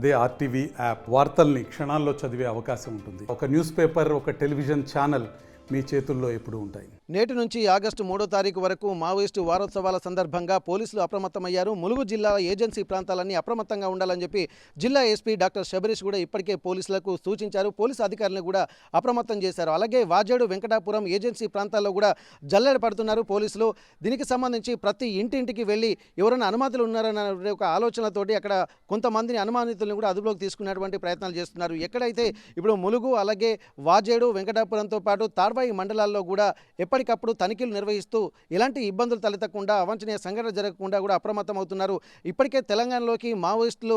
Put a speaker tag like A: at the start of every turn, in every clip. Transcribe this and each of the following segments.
A: అదే RTV app వార్తల్ని క్షణాల్లో చదివే అవకాశం ఉంటుంది. ఒక న్యూస్ పేపర్, ఒక టెలివిజన్ ఛానల్ మీ చేతుల్లో ఎప్పుడూ ఉంటాయి.
B: నేటి నుంచి ఆగస్టు 3వ తారీఖు వరకు మావోయిస్టు వారోత్సవాల సందర్భంగా పోలీసులు అప్రమత్తమయ్యారు. ములుగు జిల్లా ఏజెన్సీ ప్రాంతాలన్నీ అప్రమత్తంగా ఉండాలని చెప్పి జిల్లా ఎస్పీ డాక్టర్ శబరీష్ కూడా ఇప్పటికే పోలీసులకు సూచించారు. పోలీసు అధికారులను కూడా అప్రమత్తం చేశారు. అలాగే వాజేడు, వెంకటాపురం ఏజెన్సీ ప్రాంతాల్లో కూడా జల్లెడ పడుతున్నారు పోలీసులు. దీనికి సంబంధించి ప్రతి ఇంటింటికి వెళ్ళి ఎవరైనా అనుమతులు ఉన్నారన్న ఒక ఆలోచనతోటి అక్కడ కొంతమందిని అనుమానితులను కూడా అదుపులోకి తీసుకునేటువంటి ప్రయత్నాలు చేస్తున్నారు. ఎక్కడైతే ఇప్పుడు ములుగు, అలాగే వాజేడు, వెంకటాపురంతో పాటు తాడ్వాయి మండలాల్లో కూడా ఎప్పటికప్పుడు తనిఖీలు నిర్వహిస్తూ ఎలాంటి ఇబ్బందులు తలెత్తకుండా, అవాంఛనీయ సంఘటన జరగకుండా కూడా అప్రమత్తం అవుతున్నారు. ఇప్పటికే తెలంగాణలోకి మావోయిస్టులు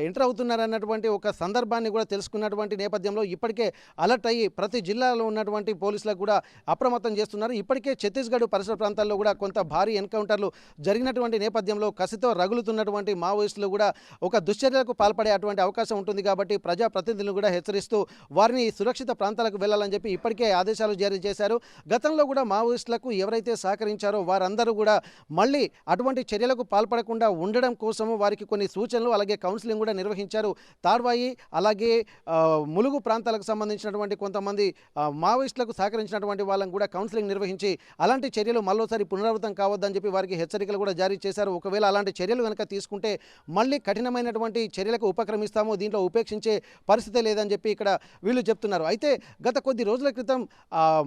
B: ఎంటర్ అవుతున్నారన్నటువంటి ఒక సందర్భాన్ని కూడా తెలుసుకున్నటువంటి నేపథ్యంలో ఇప్పటికే అలర్ట్ అయ్యి ప్రతి జిల్లాలో ఉన్నటువంటి పోలీసులకు కూడా అప్రమత్తం చేస్తున్నారు. ఇప్పటికే ఛత్తీస్గఢ్ పరిసర ప్రాంతాల్లో కూడా కొంత భారీ ఎన్కౌంటర్లు జరిగినటువంటి నేపథ్యంలో కసితో రగులుతున్నటువంటి మావోయిస్టులు కూడా ఒక దుశ్చర్యలకు పాల్పడే అటువంటి అవకాశం ఉంటుంది. కాబట్టి ప్రజాప్రతినిధులను కూడా హెచ్చరిస్తూ వారిని సురక్షిత ప్రాంతాలకు వెళ్లాలని చెప్పి ఇప్పటికే ఆదేశాలు జారీ చేశారు. గతంలో కూడా మావోయిస్టులకు ఎవరైతే సహకరించారో వారందరూ కూడా మళ్ళీ అటువంటి చర్యలకు పాల్పడకుండా ఉండడం కోసము వారికి కొన్ని సూచనలు, అలాగే కౌన్సిలింగ్ కూడా నిర్వహించారు. తాడ్వాయి, అలాగే ములుగు ప్రాంతాలకు సంబంధించినటువంటి కొంతమంది మావోయిస్టులకు సహకరించినటువంటి వాళ్ళని కూడా కౌన్సిలింగ్ నిర్వహించి అలాంటి చర్యలు మరోసారి పునరావృతం కావద్దని చెప్పి వారికి హెచ్చరికలు కూడా జారీ చేశారు. ఒకవేళ అలాంటి చర్యలు కనుక తీసుకుంటే మళ్ళీ కఠినమైనటువంటి చర్యలకు ఉపక్రమిస్తాము, దీంట్లో ఉపేక్షించే పరిస్థితే లేదని చెప్పి ఇక్కడ వీళ్ళు చెప్తున్నారు. అయితే గత కొద్ది రోజుల క్రితం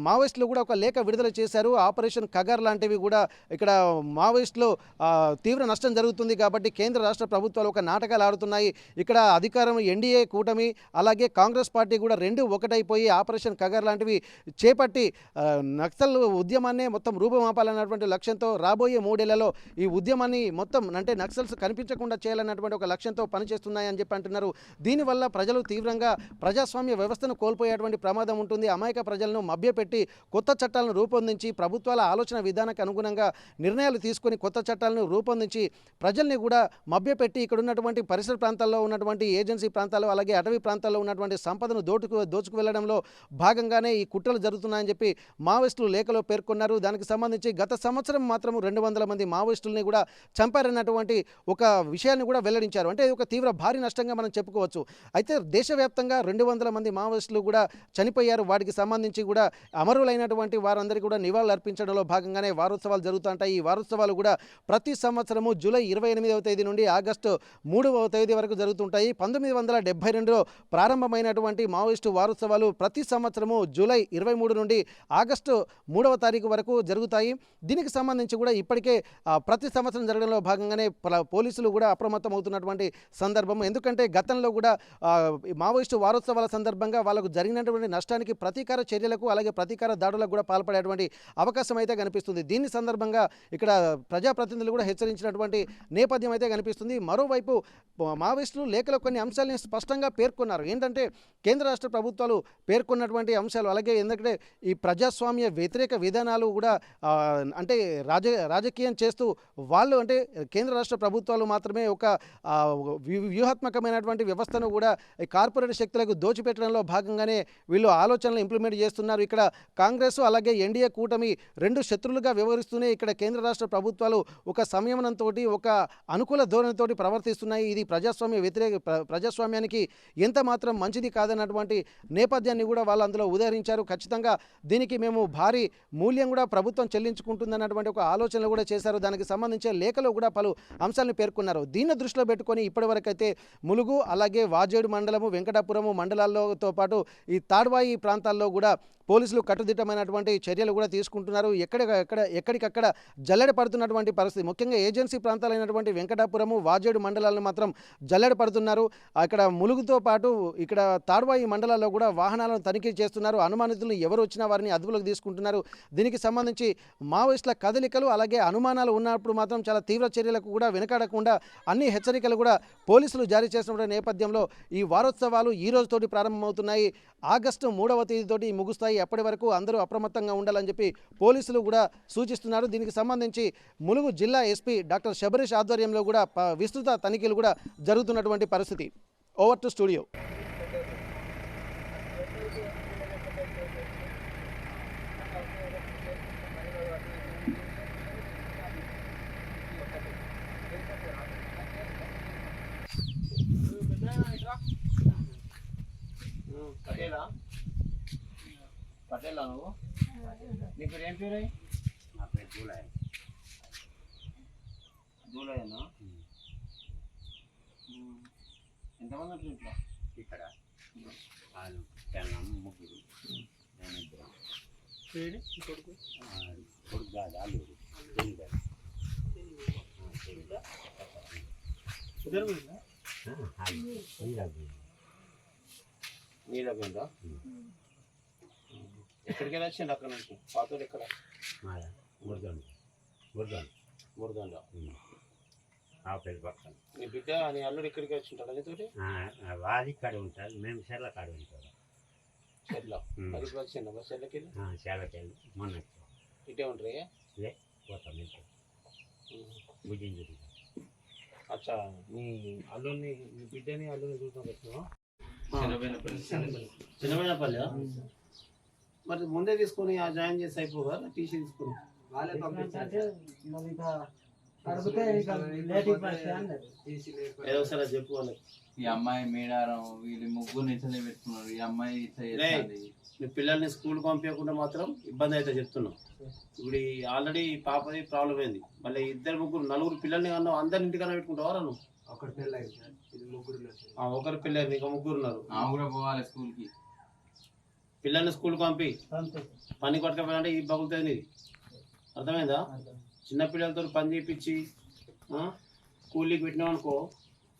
B: మావోయిస్టులు కూడా ఒక లేఖ విడుదల చేశారు. ఆపరేషన్ కగర్ లాంటివి కూడా ఇక్కడ మావోయిస్టులు తీవ్ర నష్టం జరుగుతుంది కాబట్టి కేంద్ర రాష్ట్ర ప్రభుత్వాలు ఒక నాటకాలు ఆడుతున్నాయి. ఇక్కడ అధికారం ఎన్డీఏ కూటమి, అలాగే కాంగ్రెస్ పార్టీ కూడా రెండు ఒకటైపోయి ఆపరేషన్ కగర్ లాంటివి చేపట్టి నక్సల్ ఉద్యమాన్ని మొత్తం రూపుమాపాలన్నటువంటి లక్ష్యంతో రాబోయే 3 ఏళ్లలో ఈ ఉద్యమాన్ని మొత్తం అంటే నక్సల్స్ కనిపించకుండా చేయాలన్నటువంటి ఒక లక్ష్యంతో పనిచేస్తున్నాయని చెప్పి అంటున్నారు. దీనివల్ల ప్రజలు తీవ్రంగా ప్రజాస్వామ్య వ్యవస్థను కోల్పోయేటువంటి ప్రమాదం ఉంటుంది. అమాయక ప్రజలను మభ్యపెట్టి కొత్త చట్టాలను రూపొందించి ప్రభుత్వాల ఆలోచన విధానానికి అనుగుణంగా నిర్ణయాలు తీసుకొని కొత్త చట్టాలను రూపొందించి ప్రజల్ని కూడా మభ్యపెట్టి ఇక్కడ ఉన్నటువంటి పరిసర ప్రాంతాల్లో ఉన్నటువంటి ఏజెన్సీ ప్రాంతాలు, అలాగే అటవీ ప్రాంతాల్లో ఉన్నటువంటి సంపదను దోచుకు వెళ్లడంలో భాగంగానే ఈ కుట్రలు జరుగుతున్నాయని చెప్పి మావోయిస్టులు లేఖలో పేర్కొన్నారు. దానికి సంబంధించి గత సంవత్సరం మాత్రం 200 మంది మావోయిస్టుల్ని కూడా చంపారన్నటువంటి ఒక విషయాన్ని కూడా వెల్లడించారు. అంటే ఇది ఒక తీవ్ర భారీ నష్టంగా మనం చెప్పుకోవచ్చు. అయితే దేశవ్యాప్తంగా 200 మంది మావోయిస్టులు కూడా చనిపోయారు. వాటికి సంబంధించి కూడా అమరులైనటువంటి వారందరికీ కూడా నివాళులు అర్పించడంలో భాగంగానే వారోత్సవాలు జరుగుతుంటాయి. ఈ వారోత్సవాలు కూడా ప్రతి సంవత్సరము జూలై 28వ తేదీ నుండి ఆగస్టు 3వ తేదీ వరకు జరుగుతుంటాయి. 1972లో ప్రారంభమైనటువంటి మావోయిస్టు వారోత్సవాలు ప్రతి సంవత్సరము జూలై 23 నుండి ఆగస్టు 3వ తారీఖు వరకు జరుగుతాయి. దీనికి సంబంధించి కూడా ఇప్పటికే ప్రతి సంవత్సరం జరగడంలో భాగంగానే పోలీసులు కూడా అప్రమత్తం అవుతున్నటువంటి సందర్భం. ఎందుకంటే గతంలో కూడా మావోయిస్టు వారోత్సవాల సందర్భంగా వాళ్ళకు జరిగినటువంటి నష్టానికి ప్రతీకార చర్యలకు, అలాగే ప్రతీకార దాడులకు కూడా పాల్పడేటువంటి అవకాశం అయితే కనిపిస్తుంది. దీని సందర్భంగా ఇక్కడ ప్రజాప్రతినిధులు కూడా హెచ్చరించినటువంటి నేపథ్యం అయితే కనిపిస్తుంది. మరోవైపు మావోయిస్టులు లేఖలో కొన్ని అంశాలని స్పష్టంగా పేర్కొన్నారు. ఏంటంటే కేంద్ర రాష్ట్ర ప్రభుత్వాలు పేర్కొన్నటువంటి అంశాలు, అలాగే ఎందుకంటే ఈ ప్రజాస్వామ్య వ్యతిరేక విధానాలు కూడా అంటే రాజకీయం చేస్తూ వాళ్ళు అంటే కేంద్ర రాష్ట్ర ప్రభుత్వాలు మాత్రమే ఒక వ్యూహాత్మకమైనటువంటి వ్యవస్థను కూడా కార్పొరేట్ శక్తులకు దోచిపెట్టడంలో భాగంగానే వీళ్ళు ఆలోచనలు ఇంప్లిమెంట్ చేస్తున్నారు. ఇక్కడ కాంగ్రెస్, అలాగే ఎన్డీఏ కూటమి రెండు శత్రులుగా వ్యవహరిస్తూనే ఇక్కడ కేంద్ర రాష్ట్ర ప్రభుత్వాలు ఒక సంయమనంతో, ఒక అనుకూల ధోరణితో ప్రవర్తిస్తున్నాయి. ఇది ప్రజాస్వామ్యానికి ఎంత మాత్రం మంచిది కాదన్నటువంటి నేపథ్యాన్ని కూడా వాళ్ళు అందులో ఉదహరించారు. ఖచ్చితంగా దీనికి మేము భారీ మూల్యం కూడా ప్రభుత్వం చెల్లించుకుంటుందన్నటువంటి ఒక ఆలోచనలు కూడా చేశారు. దానికి సంబంధించిన లేఖలో కూడా పలు అంశాలను పేర్కొన్నారు. దీన్ని దృష్టిలో పెట్టుకొని ఇప్పటివరకైతే ములుగు, అలాగే వాజేడు మండలము, వెంకటాపురము మండలాల్లోతో పాటు ఈ తాడ్వాయి ప్రాంతాల్లో కూడా పోలీసులు కట్టుదిట్టమైనటువంటి చర్యలు కూడా తీసుకుంటున్నారు. ఎక్కడికక్కడ జల్లెడ పడుతున్నటువంటి పరిస్థితి, ముఖ్యంగా ఏజెన్సీ ప్రాంతాలైనటువంటి వెంకటాపురము, వాజేడు మండలాలను మాత్రం జల్లెడ పడుతున్నారు. ఇక్కడ ములుగుతో పాటు ఇక్కడ తాడ్వాయి మండలాల్లో కూడా వాహనాలను తనిఖీ చేస్తున్నారు. అనుమానితులను ఎవరు వచ్చినా వారిని అదుపులోకి తీసుకుంటున్నారు. దీనికి సంబంధించి మావోయిస్టుల కదలికలు, అలాగే అనుమానాలు ఉన్నప్పుడు మాత్రం చాలా తీవ్ర చర్యలకు కూడా వెనకాడకుండా అన్ని హెచ్చరికలు కూడా పోలీసులు జారీ చేసిన నేపథ్యంలో ఈ వారోత్సవాలు ఈ రోజుతోటి ప్రారంభమవుతున్నాయి. ఆగస్టు 3వ తేదీతోటి ముగుస్తాయి. అప్పటి వరకు అందరూ అప్రమత్తంగా ఉండాలని చెప్పి పోలీసులు కూడా సూచిస్తున్నారు. దీనికి సంబంధించి ములుగు జిల్లా ఎస్పీ డాక్టర్ శబరీష్ ఆధ్వర్యంలో కూడా విస్తృత తనిఖీలు కూడా జరుగుతున్నటువంటి పరిస్థితి. Over to studio. పటేలా పటేలా నువ్వు నీ పేరు ఏం పేరు?
C: నా పేరు జూలై.
B: జూలైనా? ఎంతమంది ఉంటారు ఇంట్లో?
C: ఇక్కడ వాళ్ళు పెళ్ళం ముగ్గురు, నేను ఇద్దరు.
B: కొడుకు
C: కొడుకు కాదు అల్లుడు తెలియదు.
B: నీళ్ళపోయిందా? ఎక్కడికి వెళ్ళి వచ్చిండు అక్కడ నుంచి? పాతోడు ఎక్కడ?
C: మురదండి
B: మురదండ.
C: ఆ పెళ్లి పక్కన
B: నీ బిడ్డ నీ అల్లుడు ఇక్కడికి వచ్చింటాడు నీతోటి?
C: వాళ్ళు ఇక్కడ ఉంటారు, మేము చెర్ల కాడ ఉంటాం.
B: చెట్ల మరి ఇప్పుడు వచ్చిండ మరి చెట్లకి
C: చెర్లకెళ్ళి మొన్న వచ్చాం.
B: ఇటే ఉంటారు
C: లే పోతాం ఇంట్లో భుజించి.
B: అచ్చా నీ అల్లుడిని నీ బిడ్డని అల్లుడిని చూద్దాం వచ్చినావా? చిన్నమైనపల్లి. మరి ముందే తీసుకొని ఆ జాయిన్ చేసి అయిపోగా టీసీ తీసుకుని
D: వాళ్ళే పంపించారు.
B: ఏదో ఒకసారి చెప్పు వాళ్ళకి.
E: ఈ అమ్మాయి మేడారం వీళ్ళు ముగ్గురు నిచ్చనే పెట్టుకున్నారు. ఈ అమ్మాయి ఇట్లా చేస్తుంది.
B: మీ పిల్లల్ని స్కూల్ పంపించకుండా మాత్రం ఇబ్బంది అయితే చెప్తున్నాం. ఇప్పుడు ఆల్రెడీ పాపది ప్రాబ్లం అయింది, మళ్ళీ ఇద్దరు ముగ్గురు నలుగురు పిల్లల్ని అన్నావు, అందరి ఇంటికన్నా పెట్టుకుంటావా నువ్వు?
D: ఒకటి పెళ్ళి అయింది సార్, ఇది ముగ్గురు
B: ఒకరి పిల్లలు ఇంకా ముగ్గురు ఉన్నారు.
E: ఆమె కూడా పోవాలి స్కూల్కి.
B: పిల్లల్ని స్కూల్ పంపి పని కొట్టకపోయినంటే ఈ బగులుతుంది నీది. అర్థమైందా? చిన్న పిల్లలతో పని చేయించి స్కూల్కి పెట్టినావు అనుకో,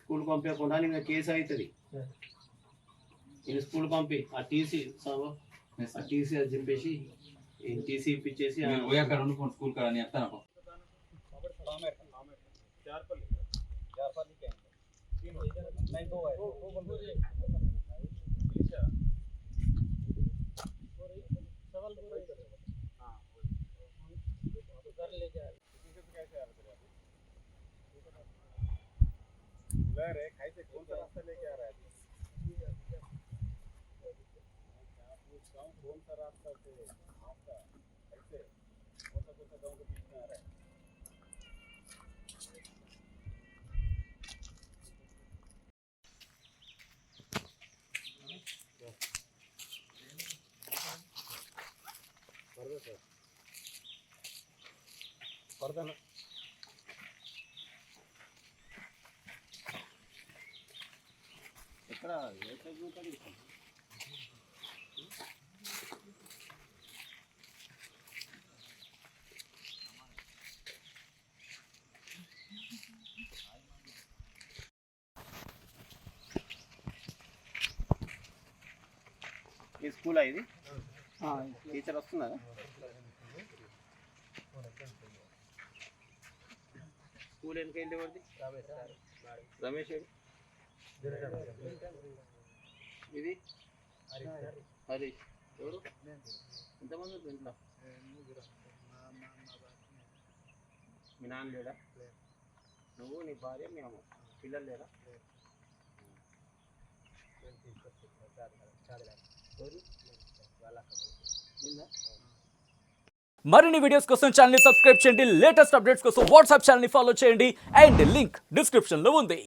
B: స్కూల్ పంపించకుండా నీ మీద కేసు అవుతుంది. నేను స్కూల్ పంపి ఆ టీసీ అది చింపేసి టీసీ ఇప్పించేసి
E: పోయి అక్కడ ఉండుకోండి స్కూల్ కాడ అని చెప్తాను.
A: कैसे कौन सा रास्ता लेके आ रहा है? गाँव कौन सा रास्ता से आपका कैसे कौन सा गाँव के बीच में आ रहा है? पर्दा ఎక్కడ ఈ స్కూలా ఇది? టీచర్ వస్తుందా? స్కూల్ వెనక వెళ్ళేవాడిది రమేష్. ఇది హరీష్. ఎవరు ఎంతమంది ఇంట్లో? మీ నాన్న లేడా? నువ్వు నీ భార్య మీ అమ్మ, పిల్లలు లేరా?
F: మరిన్ని వీడియోస్ కోసం ఛానల్ ని సబ్స్క్రైబ్ చేయండి. లేటెస్ట్ అప్డేట్స్ కోసం వాట్సాప్ ఛానల్ ని ఫాలో చేయండి. అండ్ లింక్ డిస్క్రిప్షన్ లో ఉంది.